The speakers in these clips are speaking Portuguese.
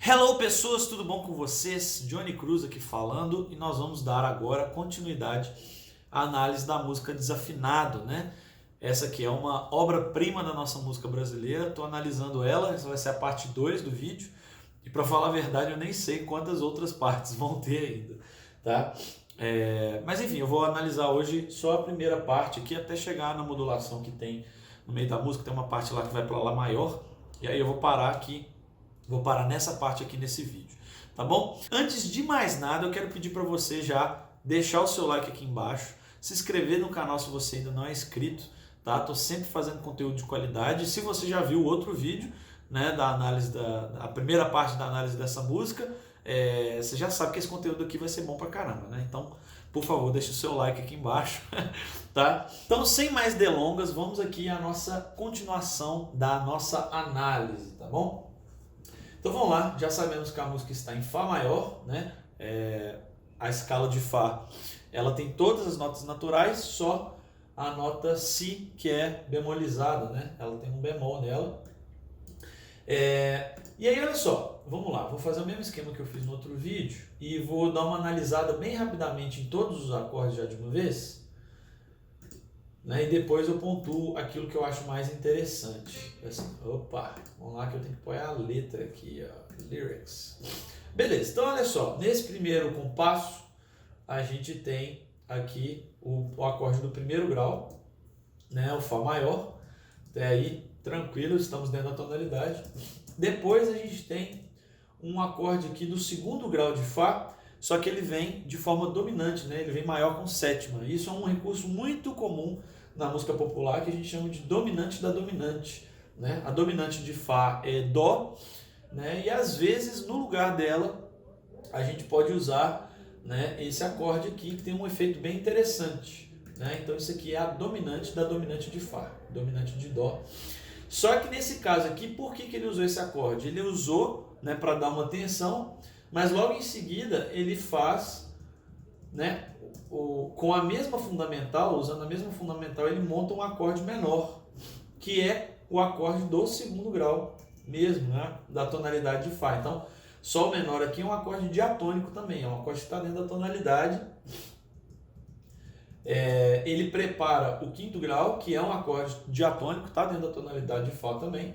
Hello pessoas, tudo bom com vocês? Johnny Cruz aqui falando e nós vamos dar agora continuidade à análise da música Desafinado, né? Essa aqui é uma obra-prima da nossa música brasileira, estou analisando ela, essa vai ser a parte 2 do vídeo e para falar a verdade eu nem sei quantas outras partes vão ter ainda, tá? Mas enfim, eu vou analisar hoje só a primeira parte aqui até chegar na modulação que tem no meio da música, tem uma parte lá que vai para Lá maior e aí eu vou parar aqui. Vou parar nessa parte aqui nesse vídeo, tá bom? Antes de mais nada, eu quero pedir para você já deixar o seu like aqui embaixo, se inscrever no canal se você ainda não é inscrito, tá? Tô sempre fazendo conteúdo de qualidade. Se você já viu outro vídeo, né, da análise a primeira parte da análise dessa música, você já sabe que esse conteúdo aqui vai ser bom pra caramba, né? Então, por favor, deixe o seu like aqui embaixo, tá? Então, sem mais delongas, vamos aqui à nossa continuação da nossa análise, tá bom? Então vamos lá, já sabemos que a música está em Fá maior, né? A escala de Fá, ela tem todas as notas naturais, só a nota Si que é bemolizada, né? Ela tem um bemol nela. E aí olha só, vamos lá, vou fazer o mesmo esquema que eu fiz no outro vídeo e vou dar uma analisada bem rapidamente em todos os acordes já de uma vez, né? E depois eu pontuo aquilo que eu acho mais interessante. Assim, opa, vamos lá que eu tenho que pôr a letra aqui, ó, lyrics. Beleza, então olha só, nesse primeiro compasso a gente tem aqui o acorde do primeiro grau, né, o Fá maior, até aí tranquilo, estamos dentro da tonalidade. Depois a gente tem um acorde aqui do segundo grau de Fá, só que ele vem de forma dominante, né? Ele vem maior com sétima. Isso é um recurso muito comum na música popular que a gente chama de dominante da dominante, né? A dominante de Fá é Dó, né? E às vezes no lugar dela a gente pode usar, né, esse acorde aqui que tem um efeito bem interessante, né? Então isso aqui é a dominante da dominante de Fá, dominante de Dó. Só que nesse caso aqui, por que ele usou esse acorde? Ele usou, né, para dar uma tensão, mas logo em seguida ele faz, né, com a mesma fundamental, usando a mesma fundamental, ele monta um acorde menor, que é o acorde do segundo grau mesmo, né, da tonalidade de Fá. Então, Sol menor aqui é um acorde diatônico também, é um acorde que está dentro da tonalidade. Ele prepara o quinto grau, que é um acorde diatônico, está dentro da tonalidade de Fá também,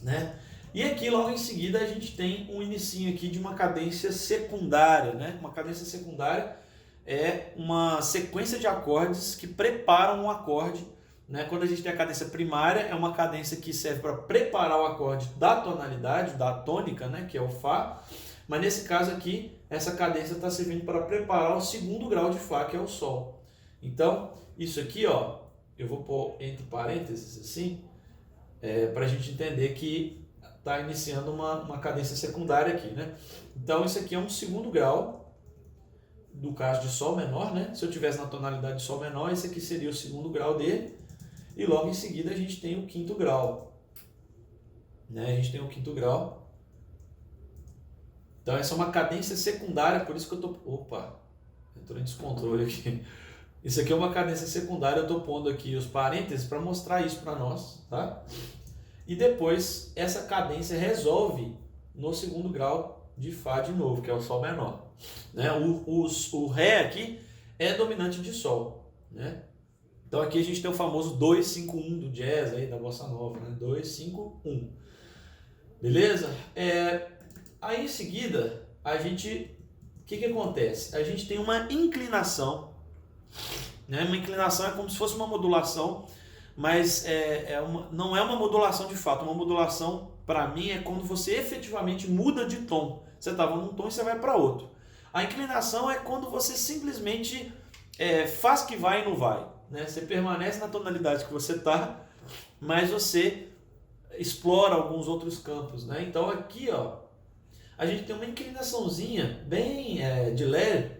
né? E aqui logo em seguida a gente tem um inicinho aqui de uma cadência secundária, né? Uma cadência secundária é uma sequência de acordes que preparam um acorde, né? Quando a gente tem a cadência primária, é uma cadência que serve para preparar o acorde da tonalidade, da tônica, né? Que é o Fá. Mas nesse caso aqui, essa cadência está servindo para preparar o segundo grau de Fá, que é o Sol. Então, isso aqui, ó, eu vou pôr entre parênteses assim, para a gente entender que está iniciando uma cadência secundária aqui, né? Então, isso aqui é um segundo grau, do caso de Sol menor, né? Se eu tivesse na tonalidade de Sol menor, esse aqui seria o segundo grau dele, e logo em seguida a gente tem o quinto grau, né? A gente tem o quinto grau. Então, essa é uma cadência secundária, por isso que eu tô... Opa, entrou em descontrole aqui. Isso aqui é uma cadência secundária, eu estou pondo aqui os parênteses para mostrar isso para nós, tá? E depois essa cadência resolve no segundo grau de Fá de novo, que é o Sol menor, né? O Ré aqui é dominante de Sol, né? Então aqui a gente tem o famoso 2-5-1 do jazz aí, da bossa nova, né? 2-5-1. Beleza? Aí em seguida a gente, o que acontece? A gente tem uma inclinação, né? Uma inclinação é como se fosse uma modulação, mas não é uma modulação de fato. Uma modulação, para mim, é quando você efetivamente muda de tom. Você estava num tom e você vai para outro. A inclinação é quando você simplesmente faz que vai e não vai, né? Você permanece na tonalidade que você está, mas você explora alguns outros campos, né? Então aqui, ó, a gente tem uma inclinaçãozinha bem de leve,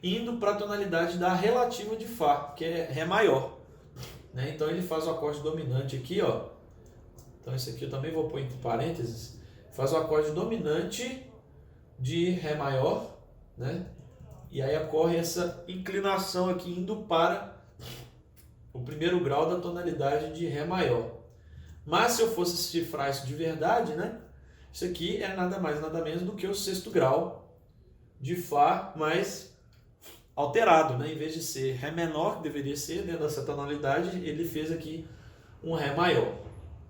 indo para a tonalidade da relativa de Fá, que é Ré maior, né? Então ele faz o acorde dominante aqui, ó. Então isso aqui eu também vou pôr entre parênteses. Faz o acorde dominante de Ré maior, né? E aí ocorre essa inclinação aqui indo para o primeiro grau da tonalidade de Ré maior. Mas se eu fosse cifrar isso de verdade, né? Isso aqui é nada mais, nada menos do que o sexto grau de Fá, mas alterado, né? Em vez de ser Ré menor, que deveria ser dentro dessa tonalidade, ele fez aqui um Ré maior,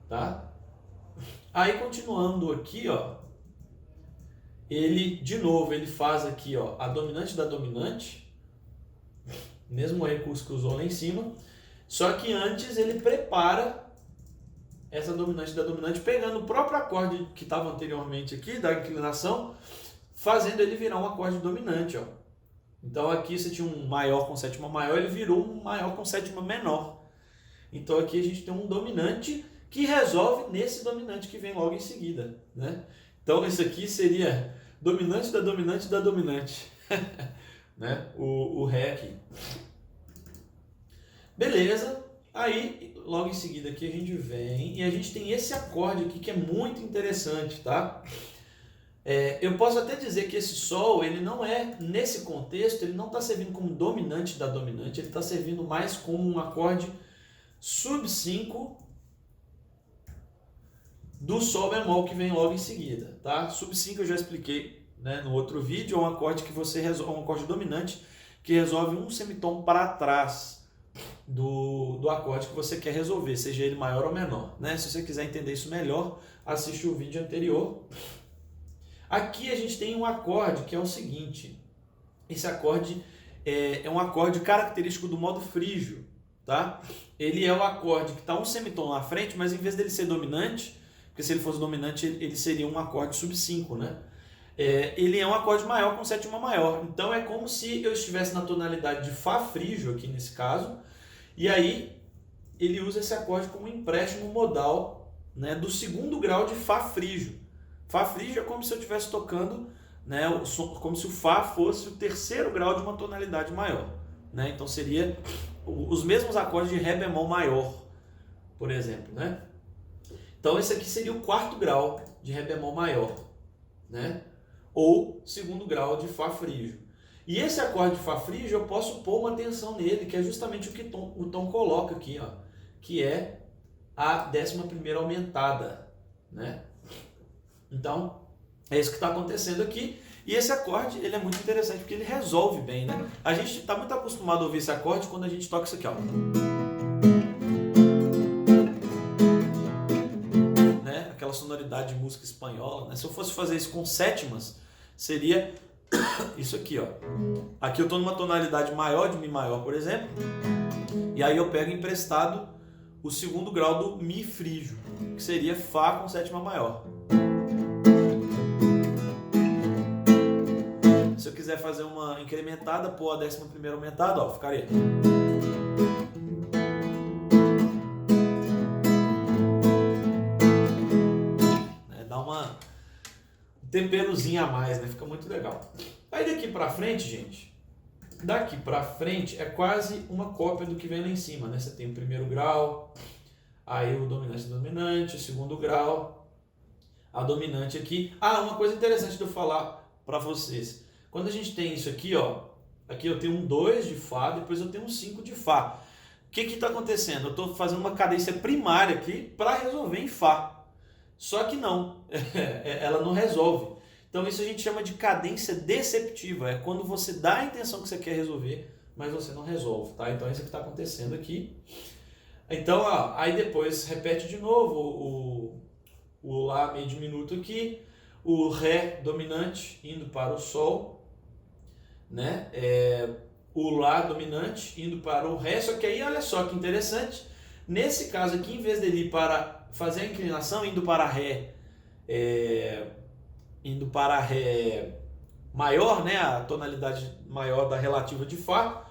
tá? Aí continuando aqui, ó, ele, de novo, ele faz aqui, ó, a dominante da dominante, mesmo recurso que usou lá em cima, só que antes ele prepara essa dominante da dominante, pegando o próprio acorde que estava anteriormente aqui, da inclinação, fazendo ele virar um acorde dominante, ó. Então aqui você tinha um maior com sétima maior, ele virou um maior com sétima menor. Então aqui a gente tem um dominante que resolve nesse dominante que vem logo em seguida, né? Então isso aqui seria dominante da dominante da dominante, né? O Ré aqui. Beleza? Aí logo em seguida aqui a gente vem e a gente tem esse acorde aqui que é muito interessante, tá? Eu posso até dizer que esse Sol, ele não é, nesse contexto, ele não está servindo como dominante da dominante, ele está servindo mais como um acorde sub 5 do Sol bemol que vem logo em seguida, tá? Sub 5 eu já expliquei, né, no outro vídeo, é um acorde que você resolve, um acorde dominante que resolve um semitom para trás do acorde que você quer resolver, seja ele maior ou menor, né? Se você quiser entender isso melhor, assiste o vídeo anterior. Aqui a gente tem um acorde que é o seguinte, esse acorde é um acorde característico do modo frígio, tá? Ele é o acorde que está um semitom na frente, mas em vez dele ser dominante, porque se ele fosse dominante ele seria um acorde sub 5, né? Ele é um acorde maior com sétima maior, então é como se eu estivesse na tonalidade de Fá frígio aqui nesse caso, e aí ele usa esse acorde como empréstimo modal, né, do segundo grau de Fá frígio. Fá frígio é como se eu estivesse tocando, né, como se o Fá fosse o terceiro grau de uma tonalidade maior, né? Então seria os mesmos acordes de Ré bemol maior, por exemplo, né? Então esse aqui seria o quarto grau de Ré bemol maior, né? Ou segundo grau de Fá frígio. E esse acorde de Fá frígio eu posso pôr uma tensão nele, que é justamente o que o tom coloca aqui, ó, que é a 11ª aumentada, né? Então, é isso que está acontecendo aqui. E esse acorde, ele é muito interessante porque ele resolve bem, né? A gente está muito acostumado a ouvir esse acorde quando a gente toca isso aqui, ó. Né? Aquela sonoridade de música espanhola, né? Se eu fosse fazer isso com sétimas, seria isso aqui, ó. Aqui eu estou numa tonalidade maior de Mi maior, por exemplo. E aí eu pego emprestado o segundo grau do Mi frígio, que seria Fá com sétima maior. Se eu quiser fazer uma incrementada, pôr a 11ª aumentada, ó, ficaria. Dá um temperozinho a mais, né? Fica muito legal. Aí daqui pra frente, gente, daqui pra frente é quase uma cópia do que vem lá em cima, né? Você tem o primeiro grau, aí o dominante, o segundo grau, a dominante aqui. Ah, uma coisa interessante de eu falar pra vocês. Quando a gente tem isso aqui, ó, aqui eu tenho um 2 de Fá, depois eu tenho um 5 de Fá. O que está acontecendo? Eu estou fazendo uma cadência primária aqui para resolver em Fá. Só que não, ela não resolve. Então isso a gente chama de cadência deceptiva. É quando você dá a intenção que você quer resolver, mas você não resolve, tá? Então é isso que está acontecendo aqui. Então, ó, aí depois repete de novo o Lá meio diminuto aqui, o Ré dominante indo para o Sol, né? O Lá dominante indo para o Ré, só que aí olha só que interessante, nesse caso aqui, em vez dele ir para fazer a inclinação indo para Ré, maior, né? A tonalidade maior da relativa de Fá,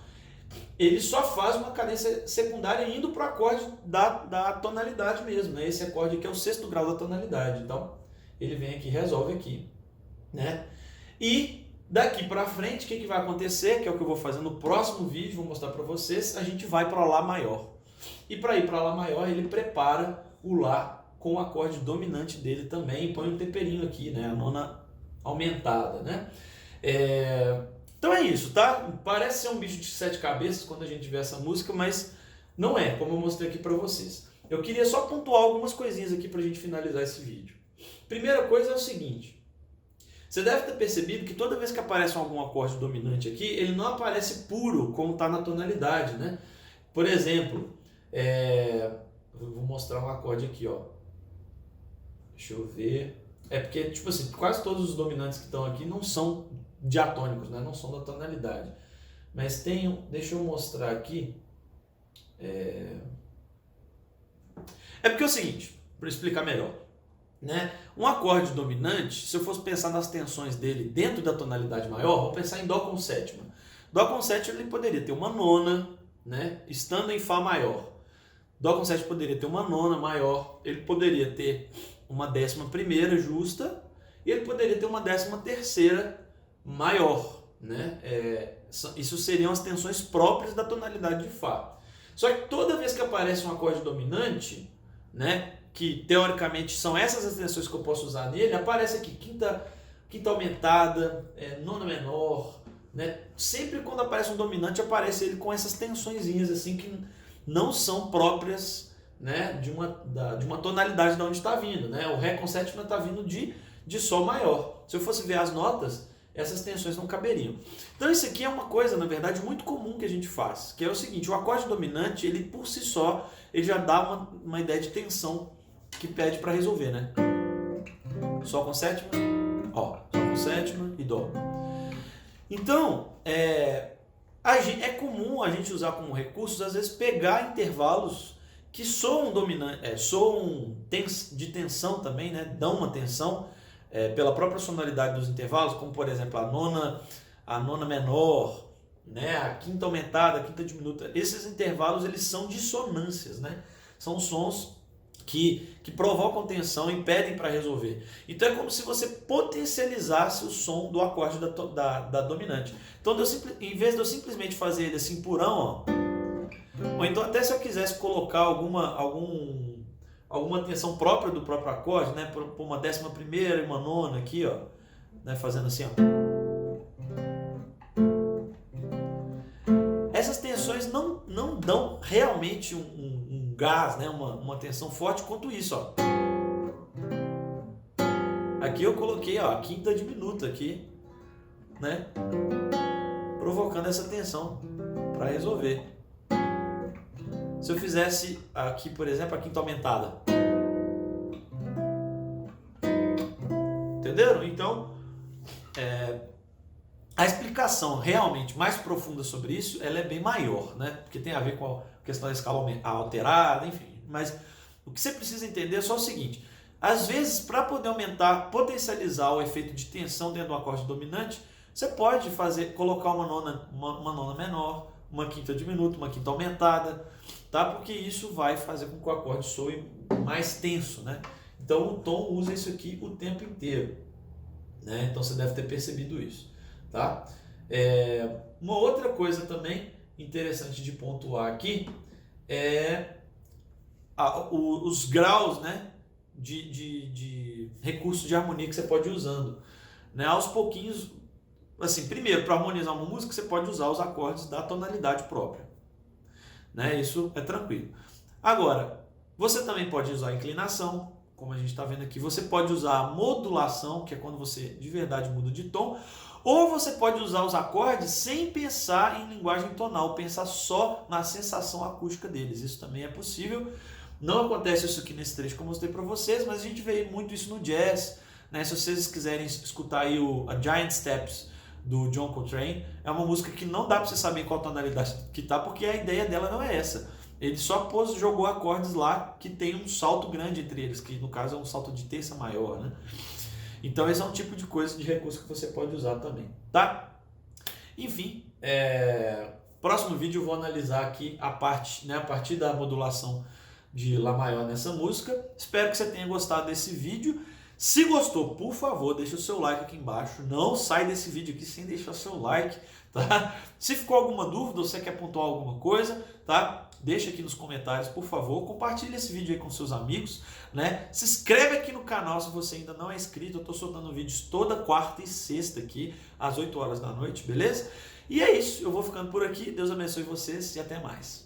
ele só faz uma cadência secundária indo para o acorde da tonalidade mesmo, né? Esse acorde aqui é o sexto grau da tonalidade, então ele vem aqui e resolve aqui, né? E daqui para frente, o que vai acontecer, que é o que eu vou fazer no próximo vídeo, vou mostrar para vocês, a gente vai para o Lá maior. E para ir para Lá maior, ele prepara o Lá com o acorde dominante dele também, e põe um temperinho aqui, né, a nona aumentada, né? Então é isso, tá? Parece ser um bicho de 7 cabeças quando a gente vê essa música, mas não é, como eu mostrei aqui para vocês. Eu queria só pontuar algumas coisinhas aqui para a gente finalizar esse vídeo. Primeira coisa é o seguinte, você deve ter percebido que toda vez que aparece algum acorde dominante aqui, ele não aparece puro, como está na tonalidade, né? Por exemplo, vou mostrar um acorde aqui, ó. Deixa eu ver. É porque, tipo assim, quase todos os dominantes que estão aqui não são diatônicos, né? Não são da tonalidade. Mas tem, deixa eu mostrar aqui. É porque é o seguinte, para explicar melhor, né? Um acorde dominante, se eu fosse pensar nas tensões dele dentro da tonalidade maior, vou pensar em Dó com sétima. Dó com sétima ele poderia ter uma nona, né? Estando em Fá maior. Dó com sétima poderia ter uma nona maior, ele poderia ter uma 11ª justa e ele poderia ter uma 13ª maior, né? Isso seriam as tensões próprias da tonalidade de Fá. Só que toda vez que aparece um acorde dominante, né, que teoricamente são essas as tensões que eu posso usar nele, aparece aqui quinta aumentada, nona menor, né? Sempre quando aparece um dominante aparece ele com essas tensõezinhas assim que não são próprias, né, de uma tonalidade de onde está vindo, né? O Ré com sétima está vindo de Sol maior. Se eu fosse ver as notas, essas tensões não caberiam. Então isso aqui é uma coisa, na verdade, muito comum que a gente faz, que é o seguinte, o acorde dominante, ele por si só, ele já dá uma ideia de tensão que pede para resolver, né? Sol com sétima, ó, Sol com sétima e Dó. Então, é comum a gente usar como recursos, às vezes, pegar intervalos que soam dominante, soam de tensão também, né? Dão uma tensão pela própria sonoridade dos intervalos, como por exemplo a nona menor, né? A quinta aumentada, a quinta diminuta. Esses intervalos eles são dissonâncias, né? São sons que provocam tensão e pedem para resolver. Então é como se você potencializasse o som do acorde da dominante. Então em vez de eu simplesmente fazer ele assim purão, ó, ou então até se eu quisesse colocar alguma tensão própria do próprio acorde, né, por uma 11ª e uma nona aqui, ó, né, fazendo assim, ó. Essas tensões não dão realmente um gás, né, uma tensão forte quanto isso, ó. Aqui eu coloquei, ó, a quinta diminuta aqui, né, provocando essa tensão para resolver. Se eu fizesse aqui, por exemplo, a quinta aumentada. Entenderam? Então, a explicação realmente mais profunda sobre isso, ela é bem maior, né? Porque tem a ver com a questão da escala alterada, enfim. Mas o que você precisa entender é só o seguinte. Às vezes, para poder potencializar o efeito de tensão dentro do acorde dominante, você pode colocar uma nona menor, uma quinta diminuta, uma quinta aumentada, tá? Porque isso vai fazer com que o acorde soe mais tenso, né? Então o tom usa isso aqui o tempo inteiro, né? Então você deve ter percebido isso, tá? Uma outra coisa também interessante de pontuar aqui é os graus, né, de recurso de harmonia que você pode ir usando, né? Aos pouquinhos, assim, primeiro, para harmonizar uma música, você pode usar os acordes da tonalidade própria, né? Isso é tranquilo. Agora, você também pode usar a inclinação, como a gente está vendo aqui. Você pode usar a modulação, que é quando você de verdade muda de tom, ou você pode usar os acordes sem pensar em linguagem tonal, pensar só na sensação acústica deles. Isso também é possível. Não acontece isso aqui nesse trecho que eu mostrei para vocês, mas a gente vê muito isso no jazz, né? Se vocês quiserem escutar aí a Giant Steps do John Coltrane, é uma música que não dá para você saber qual tonalidade que tá, porque a ideia dela não é essa. Ele só jogou acordes lá que tem um salto grande entre eles, que no caso é um salto de terça maior, né? Então esse é um tipo de coisa, de recurso que você pode usar também, tá? Enfim, próximo vídeo eu vou analisar aqui a partir da modulação de Lá maior nessa música. Espero que você tenha gostado desse vídeo. Se gostou, por favor, deixa o seu like aqui embaixo. Não sai desse vídeo aqui sem deixar o seu like, tá? Se ficou alguma dúvida ou você quer pontuar alguma coisa, tá? Deixa aqui nos comentários, por favor. Compartilhe esse vídeo aí com seus amigos, né? Se inscreve aqui no canal se você ainda não é inscrito. Eu estou soltando vídeos toda quarta e sexta aqui, às 8 horas da noite, beleza? E é isso. Eu vou ficando por aqui. Deus abençoe vocês e até mais.